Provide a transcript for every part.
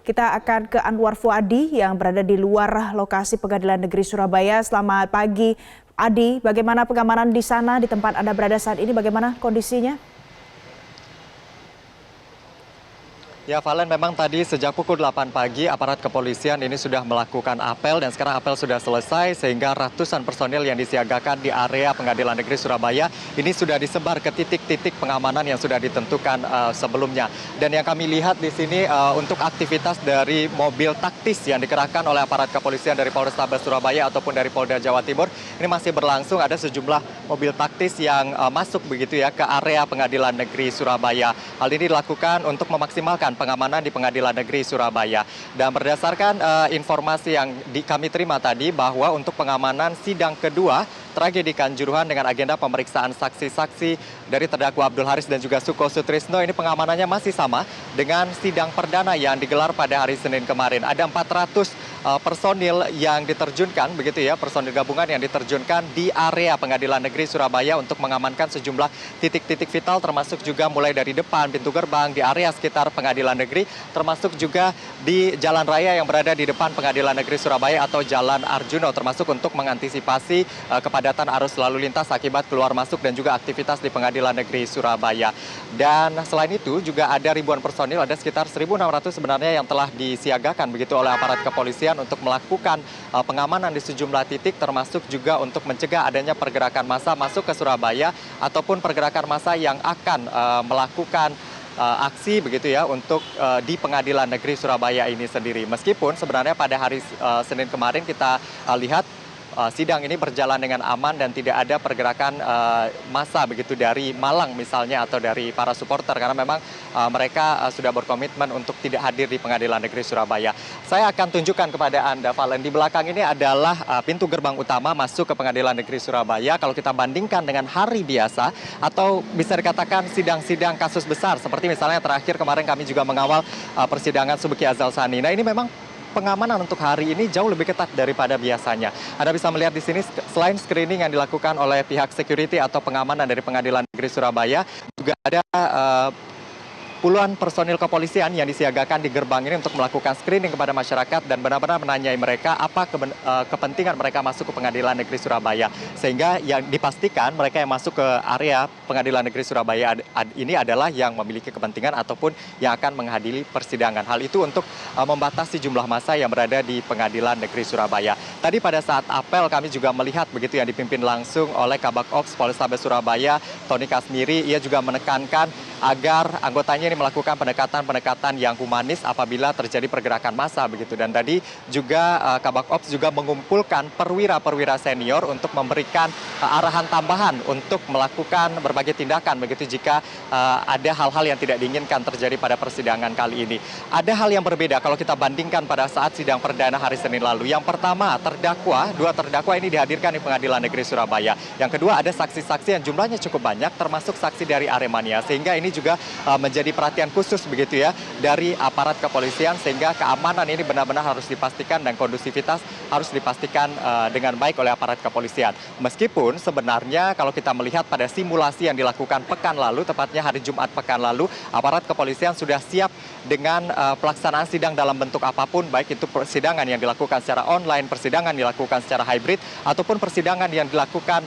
Kita akan ke Anwar Fuadi yang berada di luar lokasi Pengadilan Negeri Surabaya. Selamat pagi, Adi. Bagaimana pengamanan di sana, di tempat Anda berada saat ini? Bagaimana kondisinya? Ya, Valen, memang tadi sejak pukul 8 pagi aparat kepolisian ini sudah melakukan apel dan sekarang apel sudah selesai sehingga ratusan personil yang disiagakan di area Pengadilan Negeri Surabaya ini sudah disebar ke titik-titik pengamanan yang sudah ditentukan sebelumnya. Dan yang kami lihat di sini untuk aktivitas dari mobil taktis yang dikerahkan oleh aparat kepolisian dari Polrestabes Surabaya ataupun dari Polda Jawa Timur ini masih berlangsung. Ada sejumlah mobil taktis yang masuk begitu ya ke area Pengadilan Negeri Surabaya. Hal ini dilakukan untuk memaksimalkan pengamanan di Pengadilan Negeri Surabaya. Dan berdasarkan informasi yang kami terima tadi bahwa untuk pengamanan sidang kedua tragedi Kanjuruhan dengan agenda pemeriksaan saksi-saksi dari terdakwa Abdul Haris dan juga Suko Sutrisno ini pengamanannya masih sama dengan sidang perdana yang digelar pada hari Senin kemarin. Ada 400 personil yang diterjunkan begitu ya, personil gabungan yang diterjunkan di area Pengadilan Negeri Surabaya untuk mengamankan sejumlah titik-titik vital termasuk juga mulai dari depan pintu gerbang di area sekitar Pengadilan Negeri termasuk juga di jalan raya yang berada di depan Pengadilan Negeri Surabaya atau Jalan Arjuno termasuk untuk mengantisipasi kepadatan arus lalu lintas akibat keluar masuk dan juga aktivitas di Pengadilan Negeri Surabaya. Dan selain itu juga ada ribuan personil, ada sekitar 1.600 sebenarnya yang telah disiagakan begitu oleh aparat kepolisian untuk melakukan pengamanan di sejumlah titik termasuk juga untuk mencegah adanya pergerakan massa masuk ke Surabaya ataupun pergerakan massa yang akan melakukan aksi begitu ya untuk di Pengadilan Negeri Surabaya ini sendiri. Meskipun sebenarnya pada hari Senin kemarin kita lihat sidang ini berjalan dengan aman dan tidak ada pergerakan massa begitu dari Malang misalnya atau dari para supporter karena memang mereka sudah berkomitmen untuk tidak hadir di Pengadilan Negeri Surabaya. Saya akan tunjukkan kepada Anda, Valen, di belakang ini adalah pintu gerbang utama masuk ke Pengadilan Negeri Surabaya. Kalau kita bandingkan dengan hari biasa atau bisa dikatakan sidang-sidang kasus besar seperti misalnya terakhir kemarin kami juga mengawal persidangan Subeki Azal Sani. Nah, ini memang pengamanan untuk hari ini jauh lebih ketat daripada biasanya. Anda bisa melihat di sini selain screening yang dilakukan oleh pihak security atau pengamanan dari Pengadilan Negeri Surabaya, juga ada puluhan personil kepolisian yang disiagakan di gerbang ini untuk melakukan screening kepada masyarakat dan benar-benar menanyai mereka apa kepentingan mereka masuk ke Pengadilan Negeri Surabaya. Sehingga yang dipastikan mereka yang masuk ke area Pengadilan Negeri Surabaya ini adalah yang memiliki kepentingan ataupun yang akan menghadiri persidangan. Hal itu untuk membatasi jumlah massa yang berada di Pengadilan Negeri Surabaya. Tadi pada saat apel kami juga melihat begitu yang dipimpin langsung oleh Kabak Ops Polrestabes Surabaya, Tony Kasmiri. Ia juga menekankan agar anggotanya ini melakukan pendekatan-pendekatan yang humanis apabila terjadi pergerakan massa begitu. Dan tadi juga Kabak Ops juga mengumpulkan perwira-perwira senior untuk memberikan arahan tambahan untuk melakukan berbagai tindakan begitu jika ada hal-hal yang tidak diinginkan terjadi pada persidangan kali ini. Ada hal yang berbeda kalau kita bandingkan pada saat sidang perdana hari Senin lalu. Yang pertama, dua terdakwa ini dihadirkan di Pengadilan Negeri Surabaya. Yang kedua, ada saksi-saksi yang jumlahnya cukup banyak termasuk saksi dari Aremania, sehingga ini juga menjadi perhatian khusus begitu ya dari aparat kepolisian sehingga keamanan ini benar-benar harus dipastikan dan kondusivitas harus dipastikan dengan baik oleh aparat kepolisian. Meskipun sebenarnya kalau kita melihat pada simulasi yang dilakukan pekan lalu, tepatnya hari Jumat pekan lalu, aparat kepolisian sudah siap dengan pelaksanaan sidang dalam bentuk apapun, baik itu persidangan yang dilakukan secara online, persidangan dilakukan secara hybrid, ataupun persidangan yang dilakukan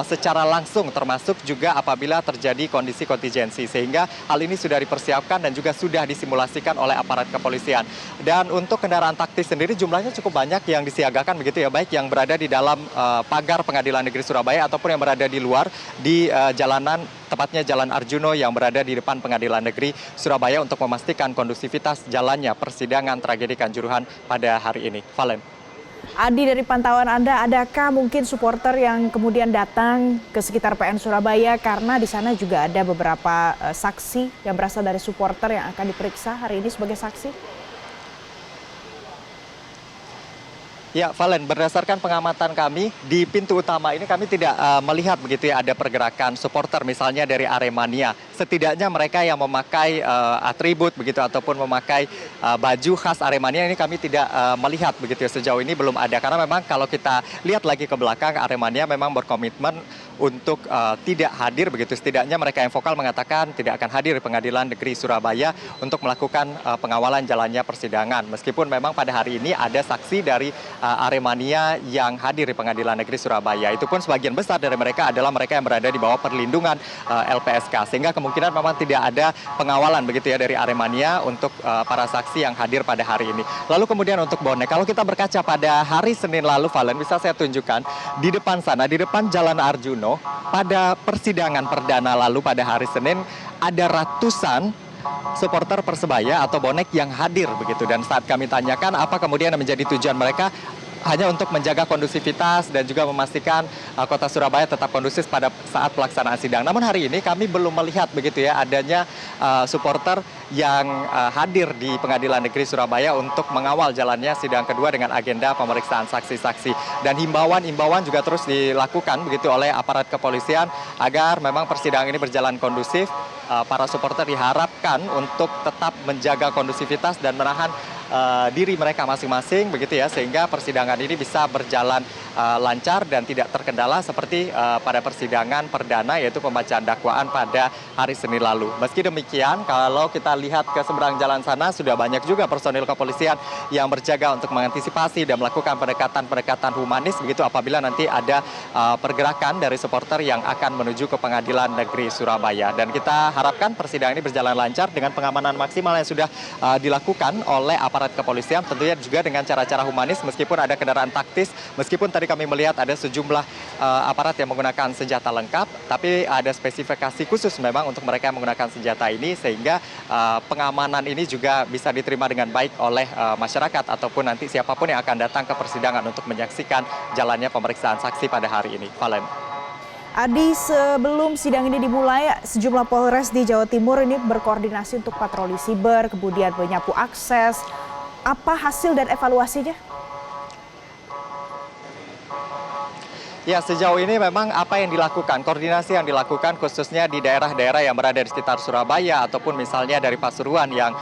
secara langsung termasuk juga apabila terjadi kondisi kontingensi. Sehingga hal ini sudah dipersiapkan dan juga sudah disimulasikan oleh aparat kepolisian. Dan untuk kendaraan taktis sendiri jumlahnya cukup banyak yang disiagakan begitu ya, baik yang berada di dalam pagar Pengadilan Negeri Surabaya ataupun yang berada di luar di jalanan, tepatnya Jalan Arjuno yang berada di depan Pengadilan Negeri Surabaya untuk memastikan kondusivitas jalannya persidangan tragedi Kanjuruhan pada hari ini. Valen. Adi, dari pantauan Anda, adakah mungkin supporter yang kemudian datang ke sekitar PN Surabaya karena di sana juga ada beberapa saksi yang berasal dari supporter yang akan diperiksa hari ini sebagai saksi? Ya, Valen, berdasarkan pengamatan kami di pintu utama ini kami tidak melihat begitu ya ada pergerakan supporter misalnya dari Aremania. Setidaknya mereka yang memakai atribut begitu ataupun memakai baju khas Aremania ini kami tidak melihat begitu ya, sejauh ini belum ada. Karena memang kalau kita lihat lagi ke belakang, Aremania memang berkomitmen untuk tidak hadir begitu. Setidaknya mereka yang vokal mengatakan tidak akan hadir di Pengadilan Negeri Surabaya untuk melakukan pengawalan jalannya persidangan. Meskipun memang pada hari ini ada saksi dari Aremania yang hadir di Pengadilan Negeri Surabaya. Itu pun sebagian besar dari mereka adalah mereka yang berada di bawah perlindungan LPSK. Sehingga kemungkinan memang tidak ada pengawalan begitu ya dari Aremania untuk para saksi yang hadir pada hari ini. Lalu kemudian untuk bonek, kalau kita berkaca pada hari Senin lalu, Valen, bisa saya tunjukkan di depan sana, di depan Jalan Arjuno, pada persidangan perdana lalu pada hari Senin, ada ratusan supporter Persebaya atau bonek yang hadir begitu. Dan saat kami tanyakan apa kemudian yang menjadi tujuan mereka, hanya untuk menjaga kondusivitas dan juga memastikan kota Surabaya tetap kondusif pada saat pelaksanaan sidang. Namun hari ini kami belum melihat begitu ya adanya supporter yang hadir di Pengadilan Negeri Surabaya untuk mengawal jalannya sidang kedua dengan agenda pemeriksaan saksi-saksi. Dan himbauan juga terus dilakukan begitu oleh aparat kepolisian agar memang persidangan ini berjalan kondusif. Para supporter diharapkan untuk tetap menjaga kondusivitas dan menahan diri mereka masing-masing begitu ya, sehingga persidangan ini bisa berjalan lancar dan tidak terkendala seperti pada persidangan perdana, yaitu pembacaan dakwaan pada hari Senin lalu. Meski demikian, kalau kita lihat ke seberang jalan sana sudah banyak juga personil kepolisian yang berjaga untuk mengantisipasi dan melakukan pendekatan-pendekatan humanis begitu apabila nanti ada pergerakan dari supporter yang akan menuju ke Pengadilan Negeri Surabaya. Dan kita harapkan persidangan ini berjalan lancar dengan pengamanan maksimal yang sudah dilakukan oleh aparat kepolisian, tentunya juga dengan cara-cara humanis meskipun ada kendaraan taktis, meskipun tadi kami melihat ada sejumlah aparat yang menggunakan senjata lengkap, tapi ada spesifikasi khusus memang untuk mereka yang menggunakan senjata ini, sehingga pengamanan ini juga bisa diterima dengan baik oleh masyarakat ataupun nanti siapapun yang akan datang ke persidangan untuk menyaksikan jalannya pemeriksaan saksi pada hari ini. Valen. Adi, sebelum sidang ini dimulai, sejumlah Polres di Jawa Timur ini berkoordinasi untuk patroli siber, kemudian menyapu akses. Apa hasil dan evaluasinya? Ya, sejauh ini memang apa yang dilakukan, koordinasi yang dilakukan khususnya di daerah-daerah yang berada di sekitar Surabaya ataupun misalnya dari Pasuruan yang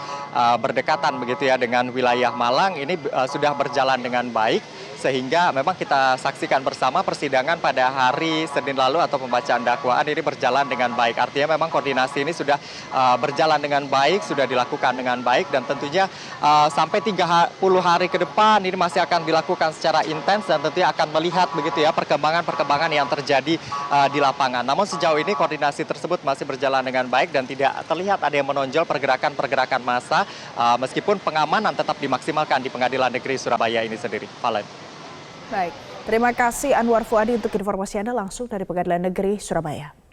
berdekatan begitu ya dengan wilayah Malang, ini sudah berjalan dengan baik. Sehingga memang kita saksikan bersama persidangan pada hari Senin lalu atau pembacaan dakwaan ini berjalan dengan baik. Artinya memang koordinasi ini sudah berjalan dengan baik, sudah dilakukan dengan baik, dan tentunya sampai 30 hari ke depan ini masih akan dilakukan secara intens dan tentunya akan melihat begitu ya perkembangan yang terjadi di lapangan. Namun sejauh ini koordinasi tersebut masih berjalan dengan baik dan tidak terlihat ada yang menonjol pergerakan-pergerakan massa, meskipun pengamanan tetap dimaksimalkan di Pengadilan Negeri Surabaya ini sendiri. Valen. Baik, terima kasih Anwar Fuadi untuk informasi Anda langsung dari Pengadilan Negeri Surabaya.